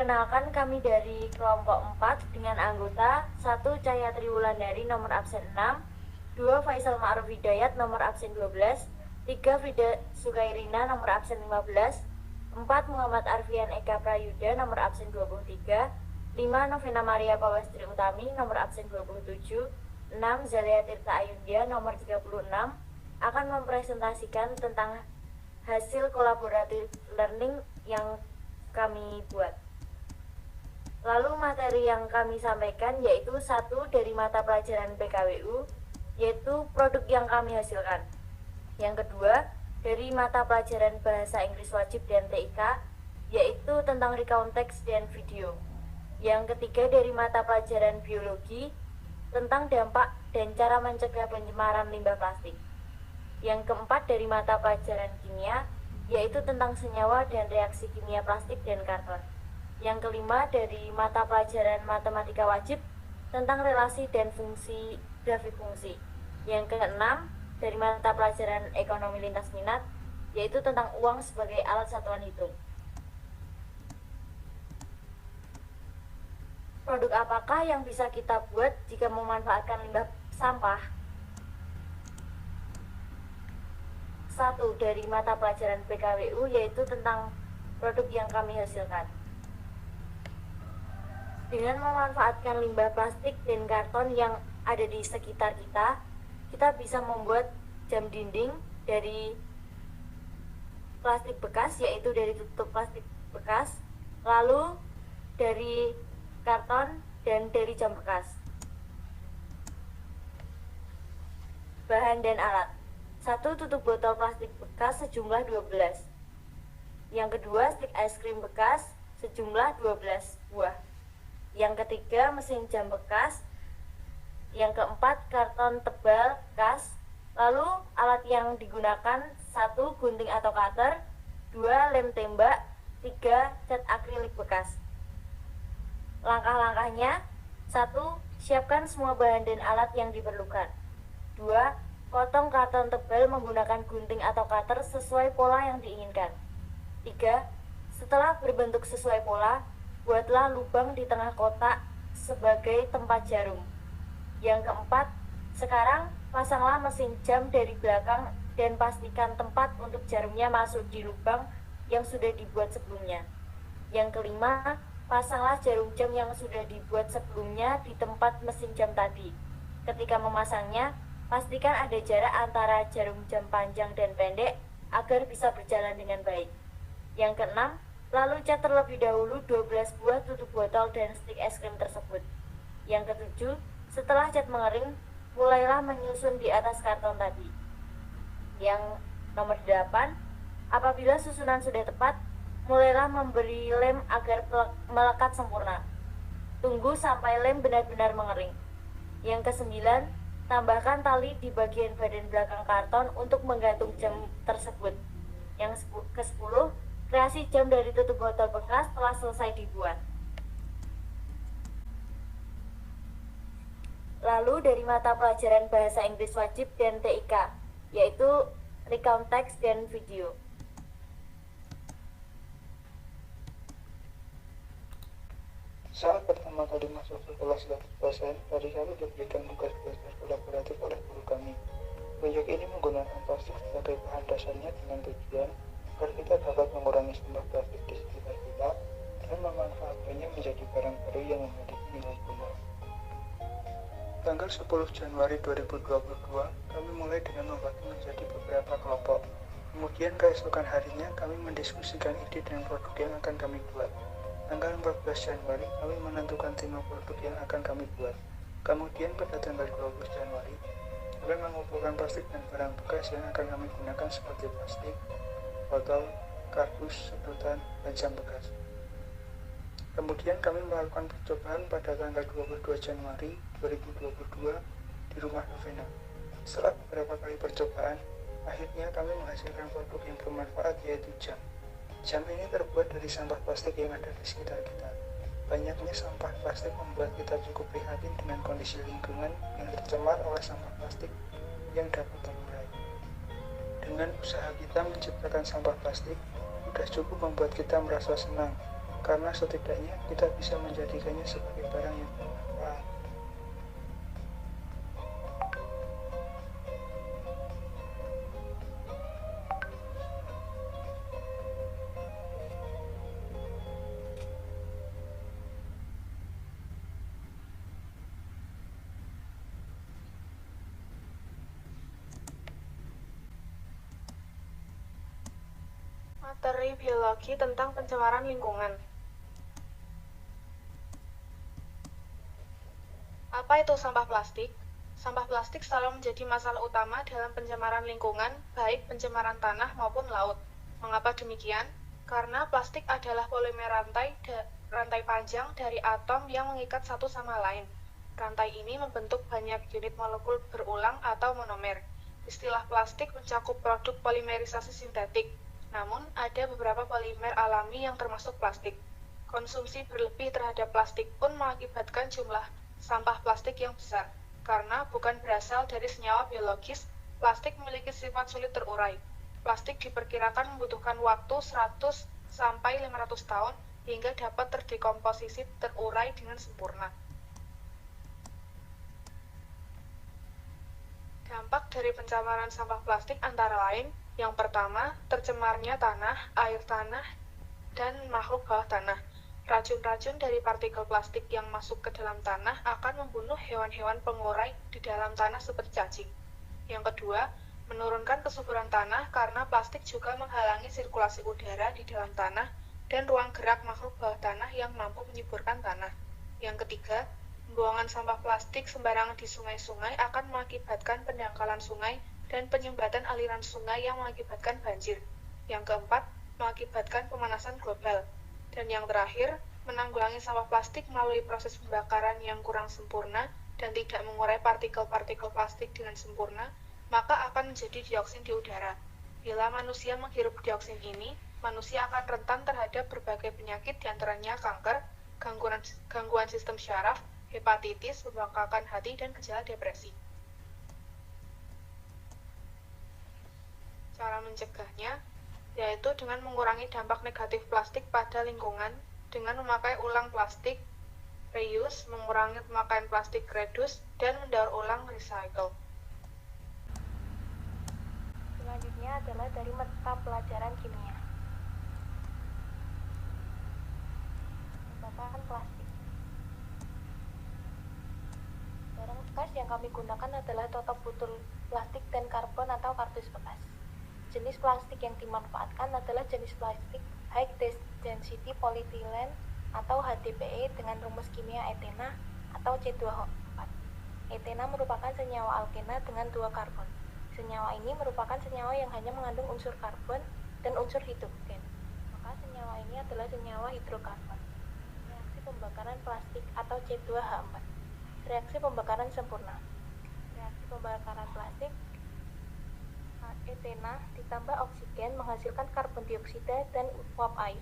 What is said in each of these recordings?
Perkenalkan, kami dari kelompok 4 dengan anggota 1 Cahya Triwulandari nomor absen 6, 2 Faisal Ma'ruf Hidayat nomor absen 12, 3 Frida Sukairina nomor absen 15, 4 Muhammad Arfian Eka Prayuda nomor absen 23, 5 Novena Maria Pawestri Utami nomor absen 27, 6 Zalia Tirta Ayundia nomor 36 akan mempresentasikan tentang hasil kolaboratif learning yang kami buat. Lalu materi yang kami sampaikan yaitu satu dari mata pelajaran PKWU, yaitu produk yang kami hasilkan. Yang kedua dari mata pelajaran bahasa Inggris wajib dan TIK, yaitu tentang recount text dan video. Yang ketiga dari mata pelajaran biologi, tentang dampak dan cara mencegah pencemaran limbah plastik. Yang keempat dari mata pelajaran kimia, yaitu tentang senyawa dan reaksi kimia plastik dan karton. Yang kelima dari mata pelajaran matematika wajib, tentang relasi dan fungsi grafik fungsi. Yang keenam dari mata pelajaran ekonomi lintas minat, yaitu tentang uang sebagai alat satuan hitung. Produk apakah yang bisa kita buat jika memanfaatkan limbah sampah? Satu dari mata pelajaran PKWU, yaitu tentang produk yang kami hasilkan. Dengan memanfaatkan limbah plastik dan karton yang ada di sekitar kita, kita bisa membuat jam dinding dari plastik bekas, yaitu dari tutup plastik bekas, lalu dari karton dan dari jam bekas. Bahan dan alat. 1 tutup botol plastik bekas sejumlah 12. Yang kedua, stik es krim bekas sejumlah 12 buah. Yang ketiga, mesin jam bekas. Yang keempat, karton tebal bekas. Lalu alat yang digunakan: 1 gunting atau cutter, 2 lem tembak, 3 cat akrilik bekas. Langkah-langkahnya: 1. Siapkan semua bahan dan alat yang diperlukan. 2. Potong karton tebal menggunakan gunting atau cutter sesuai pola yang diinginkan. 3. Setelah berbentuk sesuai pola, buatlah lubang di tengah kotak sebagai tempat jarum. Yang keempat, sekarang pasanglah mesin jam dari belakang dan pastikan tempat untuk jarumnya masuk di lubang yang sudah dibuat sebelumnya. Yang kelima, pasanglah jarum jam yang sudah dibuat sebelumnya di tempat mesin jam tadi. Ketika memasangnya, pastikan ada jarak antara jarum jam panjang dan pendek agar bisa berjalan dengan baik. Yang keenam, lalu cat terlebih dahulu 12 buah tutup botol dan stik es krim tersebut. Yang ketujuh, setelah cat mengering, mulailah menyusun di atas karton tadi. Yang nomor 8, apabila susunan sudah tepat, mulailah memberi lem agar melekat sempurna. Tunggu sampai lem benar-benar mengering. Yang kesembilan, tambahkan tali di bagian badan belakang karton untuk menggantung jam tersebut. Yang ke-10, kreasi jam dari tutup botol bekas telah selesai dibuat. Lalu dari mata pelajaran bahasa Inggris wajib dan TIK, yaitu recount text dan video. Saat pertama kali masuk ke kelas 100%, tadi kami diberikan tugas belajar kolaboratif oleh guru kami. Proyek ini menggunakan plastik sebagai bahan dasarnya dengan tujuan agar kita dapat mengurangi sampah plastik di sekitar kita dan memanfaatkannya menjadi barang baru yang memiliki nilai tambah. Tanggal 10 Januari 2022, kami mulai dengan membagi menjadi beberapa kelompok. Kemudian keesokan harinya kami mendiskusikan ide dan produk yang akan kami buat. Tanggal 14 Januari, kami menentukan tema produk yang akan kami buat. Kemudian pada tanggal 20 Januari, kami mengumpulkan plastik dan barang bekas yang akan kami gunakan seperti plastik, botol, kardus, sedotan, dan jam bekas. Kemudian kami melakukan percobaan pada tanggal 22 Januari 2022 di rumah Novena. Setelah beberapa kali percobaan, akhirnya kami menghasilkan produk yang bermanfaat, yaitu jam. Jam ini terbuat dari sampah plastik yang ada di sekitar kita. Banyaknya sampah plastik membuat kita cukup prihatin dengan kondisi lingkungan yang tercemar oleh sampah plastik yang dapat terurai. Dengan usaha kita menciptakan sampah plastik, sudah cukup membuat kita merasa senang karena setidaknya kita bisa menjadikannya sebagai barang yang bermanfaat. Materi biologi tentang pencemaran lingkungan. Apa itu sampah plastik? Sampah plastik selalu menjadi masalah utama dalam pencemaran lingkungan, baik pencemaran tanah maupun laut. Mengapa demikian? Karena plastik adalah polimer rantai panjang dari atom yang mengikat satu sama lain. Rantai ini membentuk banyak unit molekul berulang atau monomer. Istilah plastik mencakup produk polimerisasi sintetik. Namun, ada beberapa polimer alami yang termasuk plastik. Konsumsi berlebih terhadap plastik pun mengakibatkan jumlah sampah plastik yang besar. Karena bukan berasal dari senyawa biologis, plastik memiliki sifat sulit terurai. Plastik diperkirakan membutuhkan waktu 100 sampai 500 tahun hingga dapat terdekomposisi terurai dengan sempurna. Dampak dari pencemaran sampah plastik antara lain, yang pertama, tercemarnya tanah, air tanah, dan makhluk bawah tanah. Racun-racun dari partikel plastik yang masuk ke dalam tanah akan membunuh hewan-hewan pengurai di dalam tanah seperti cacing. Yang kedua, menurunkan kesuburan tanah karena plastik juga menghalangi sirkulasi udara di dalam tanah dan ruang gerak makhluk bawah tanah yang mampu menyuburkan tanah. Yang ketiga, pembuangan sampah plastik sembarangan di sungai-sungai akan mengakibatkan pendangkalan sungai dan penyumbatan aliran sungai yang mengakibatkan banjir. Yang keempat, mengakibatkan pemanasan global. Dan yang terakhir, menanggulangi sampah plastik melalui proses pembakaran yang kurang sempurna dan tidak mengurai partikel-partikel plastik dengan sempurna, maka akan menjadi dioksin di udara. Bila manusia menghirup dioksin ini, manusia akan rentan terhadap berbagai penyakit diantaranya kanker, gangguan sistem syaraf, hepatitis, pembengkakan hati, dan gejala depresi. Cara mencegahnya yaitu dengan mengurangi dampak negatif plastik pada lingkungan dengan memakai ulang plastik, reuse, mengurangi pemakaian plastik reduce, dan mendaur ulang recycle. Selanjutnya adalah dari mata pelajaran kimia. Pembakaran plastik. Barang bekas yang kami gunakan adalah tutup botol plastik dan karbon atau kardus bekas. Jenis plastik yang dimanfaatkan adalah jenis plastik high density polyethylene atau HDPE dengan rumus kimia etena atau C2H4. Etena merupakan senyawa alkena dengan 2 karbon. Senyawa ini merupakan senyawa yang hanya mengandung unsur karbon dan unsur hidrogen. Maka senyawa ini adalah senyawa hidrokarbon. Reaksi pembakaran plastik atau C2H4. Reaksi pembakaran sempurna. Reaksi pembakaran plastik etena ditambah oksigen menghasilkan karbon dioksida dan uap air.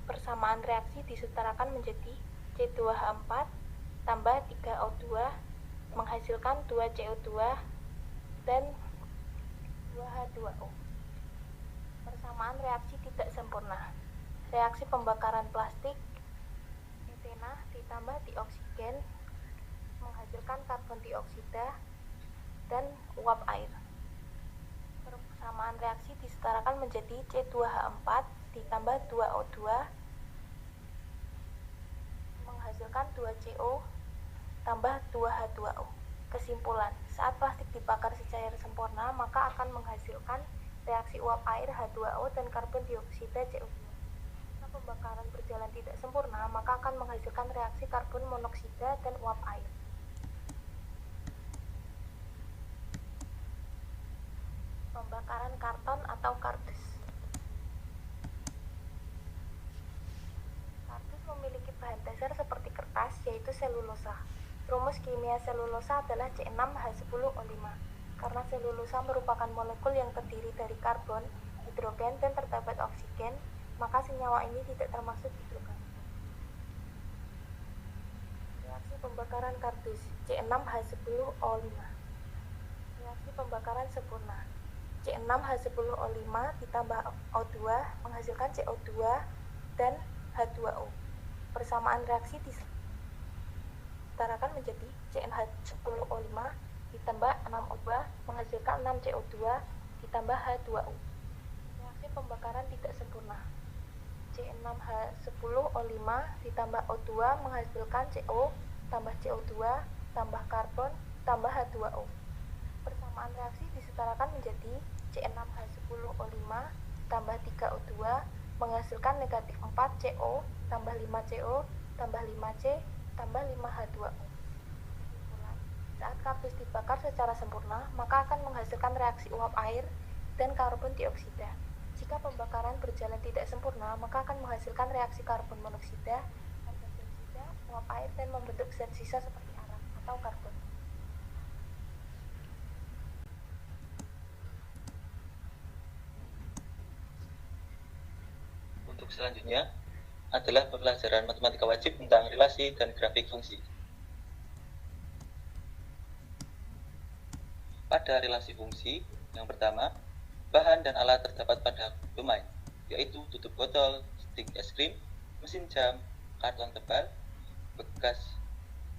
Persamaan reaksi disetarakan menjadi C2H4 tambah 3O2 menghasilkan 2CO2 dan 2H2O. Persamaan reaksi tidak sempurna. Reaksi pembakaran plastik etena ditambah dioksigen menghasilkan karbon dioksida dan uap air. Persamaan reaksi disetarakan menjadi C2H4 ditambah 2O2 menghasilkan 2CO tambah 2H2O. Kesimpulan, saat plastik dibakar secara sempurna maka akan menghasilkan reaksi uap air H2O dan karbon dioksida CO2. Jika pembakaran berjalan tidak sempurna maka akan menghasilkan reaksi karbon monoksida dan uap air. Pembakaran karton atau kardus. Kardus memiliki bahan dasar seperti kertas, yaitu selulosa. Rumus kimia selulosa adalah C6H10O5. Karena selulosa merupakan molekul yang terdiri dari karbon, hidrogen, dan terdapat oksigen, maka senyawa ini tidak termasuk hidrokarbon. Reaksi pembakaran kardus C6H10O5. Reaksi pembakaran sempurna. C6H10O5 ditambah O2 menghasilkan CO2 dan H2O. Persamaan reaksi disetarakan menjadi CnH10O5 ditambah 6O2 menghasilkan 6CO2 ditambah H2O. Reaksi pembakaran tidak sempurna. C6H10O5 ditambah O2 menghasilkan CO tambah CO2 tambah karbon tambah H2O. Persamaan reaksi disetarakan menjadi C6H10O5 tambah 3O2 menghasilkan negatif 4CO tambah 5CO tambah 5C tambah 5H2O. Saat kardus dibakar secara sempurna, maka akan menghasilkan reaksi uap air dan karbon dioksida. Jika pembakaran berjalan tidak sempurna, maka akan menghasilkan reaksi karbon monoksida, karbon dioksida, uap air, dan membentuk zat sisa seperti arang atau karbon. Untuk selanjutnya adalah pembelajaran matematika wajib tentang relasi dan grafik fungsi. Pada relasi fungsi, yang pertama, bahan dan alat terdapat pada domain, yaitu tutup botol, stik es krim, mesin jam, karton tebal, bekas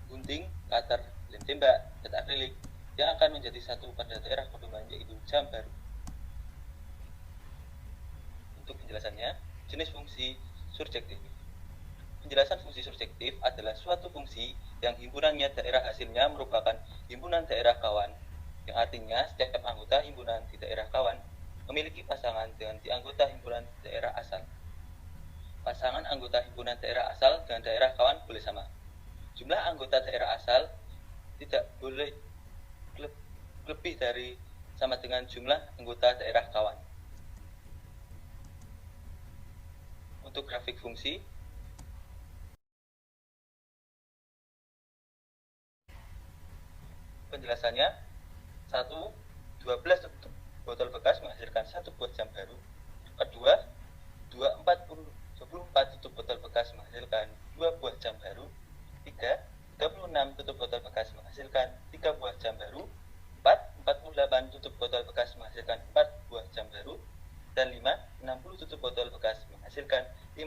gunting, cutter, lem tembak, cat akrilik, yang akan menjadi satu pada daerah domain, yaitu jam baru. Untuk penjelasannya, jenis fungsi surjektif. Penjelasan fungsi surjektif adalah suatu fungsi yang himpunannya daerah hasilnya merupakan himpunan daerah kawan, yang artinya setiap anggota himpunan di daerah kawan memiliki pasangan dengan di anggota himpunan daerah asal. Pasangan anggota himpunan daerah asal dengan daerah kawan boleh sama. Jumlah anggota daerah asal tidak boleh lebih dari sama dengan jumlah anggota daerah kawan. Untuk grafik fungsi, penjelasannya, 1. 12 tutup botol bekas menghasilkan 1 buah jam baru. Kedua, 24 tutup botol bekas menghasilkan 2 buah jam baru. 3. 36 tutup botol bekas menghasilkan 3 buah jam baru. 4. 48 tutup botol bekas menghasilkan 4 buah jam baru. Dan 5. 60 tutup botol bekas menghasilkan 5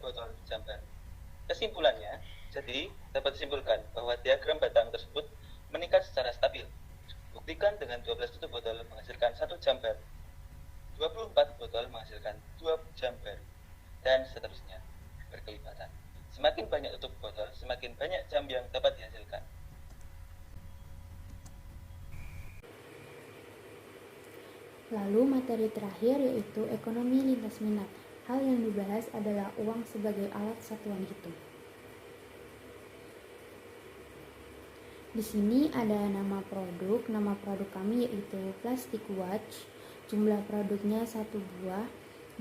botol jam baru. Kesimpulannya, jadi dapat disimpulkan bahwa diagram batang tersebut meningkat secara stabil. Buktikan dengan 12 tutup botol menghasilkan 1 jam baru, 24 botol menghasilkan 2 jam baru, dan seterusnya berkelipatan. Semakin banyak tutup botol, semakin banyak jam yang dapat dihasilkan. Lalu materi terakhir yaitu ekonomi lintas minat. Hal yang dibahas adalah uang sebagai alat satuan hitung. Di sini ada nama produk. Nama produk kami yaitu plastic watch. Jumlah produknya 1 buah.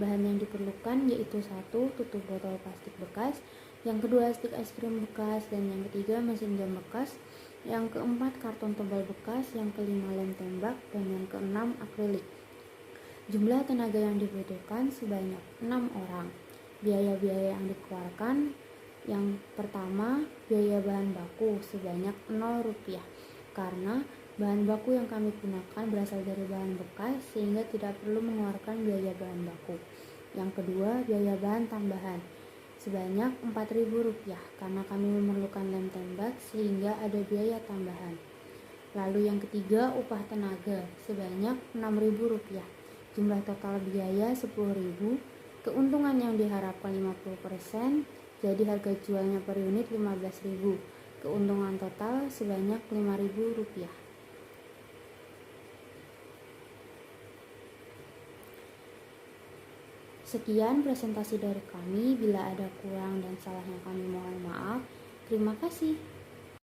Bahan yang diperlukan yaitu 1 tutup botol plastik bekas, yang kedua stik es krim bekas, dan yang ketiga mesin jam bekas, yang keempat karton tebal bekas, yang kelima lem tembak, dan yang keenam akrilik. Jumlah tenaga yang dibutuhkan sebanyak 6 orang. Biaya-biaya yang dikeluarkan, yang pertama, biaya bahan baku sebanyak Rp0, karena bahan baku yang kami gunakan berasal dari bahan bekas sehingga tidak perlu mengeluarkan biaya bahan baku. Yang kedua, biaya bahan tambahan sebanyak Rp4.000 karena kami memerlukan lem tembak sehingga ada biaya tambahan. Lalu yang ketiga, upah tenaga sebanyak Rp6.000. Jumlah total biaya Rp10.000. Keuntungan yang diharapkan 50%. Jadi harga jualnya per unit Rp15.000. Keuntungan total sebanyak Rp5.000. Sekian presentasi dari kami. Bila ada kurang dan salahnya kami mohon maaf. Terima kasih.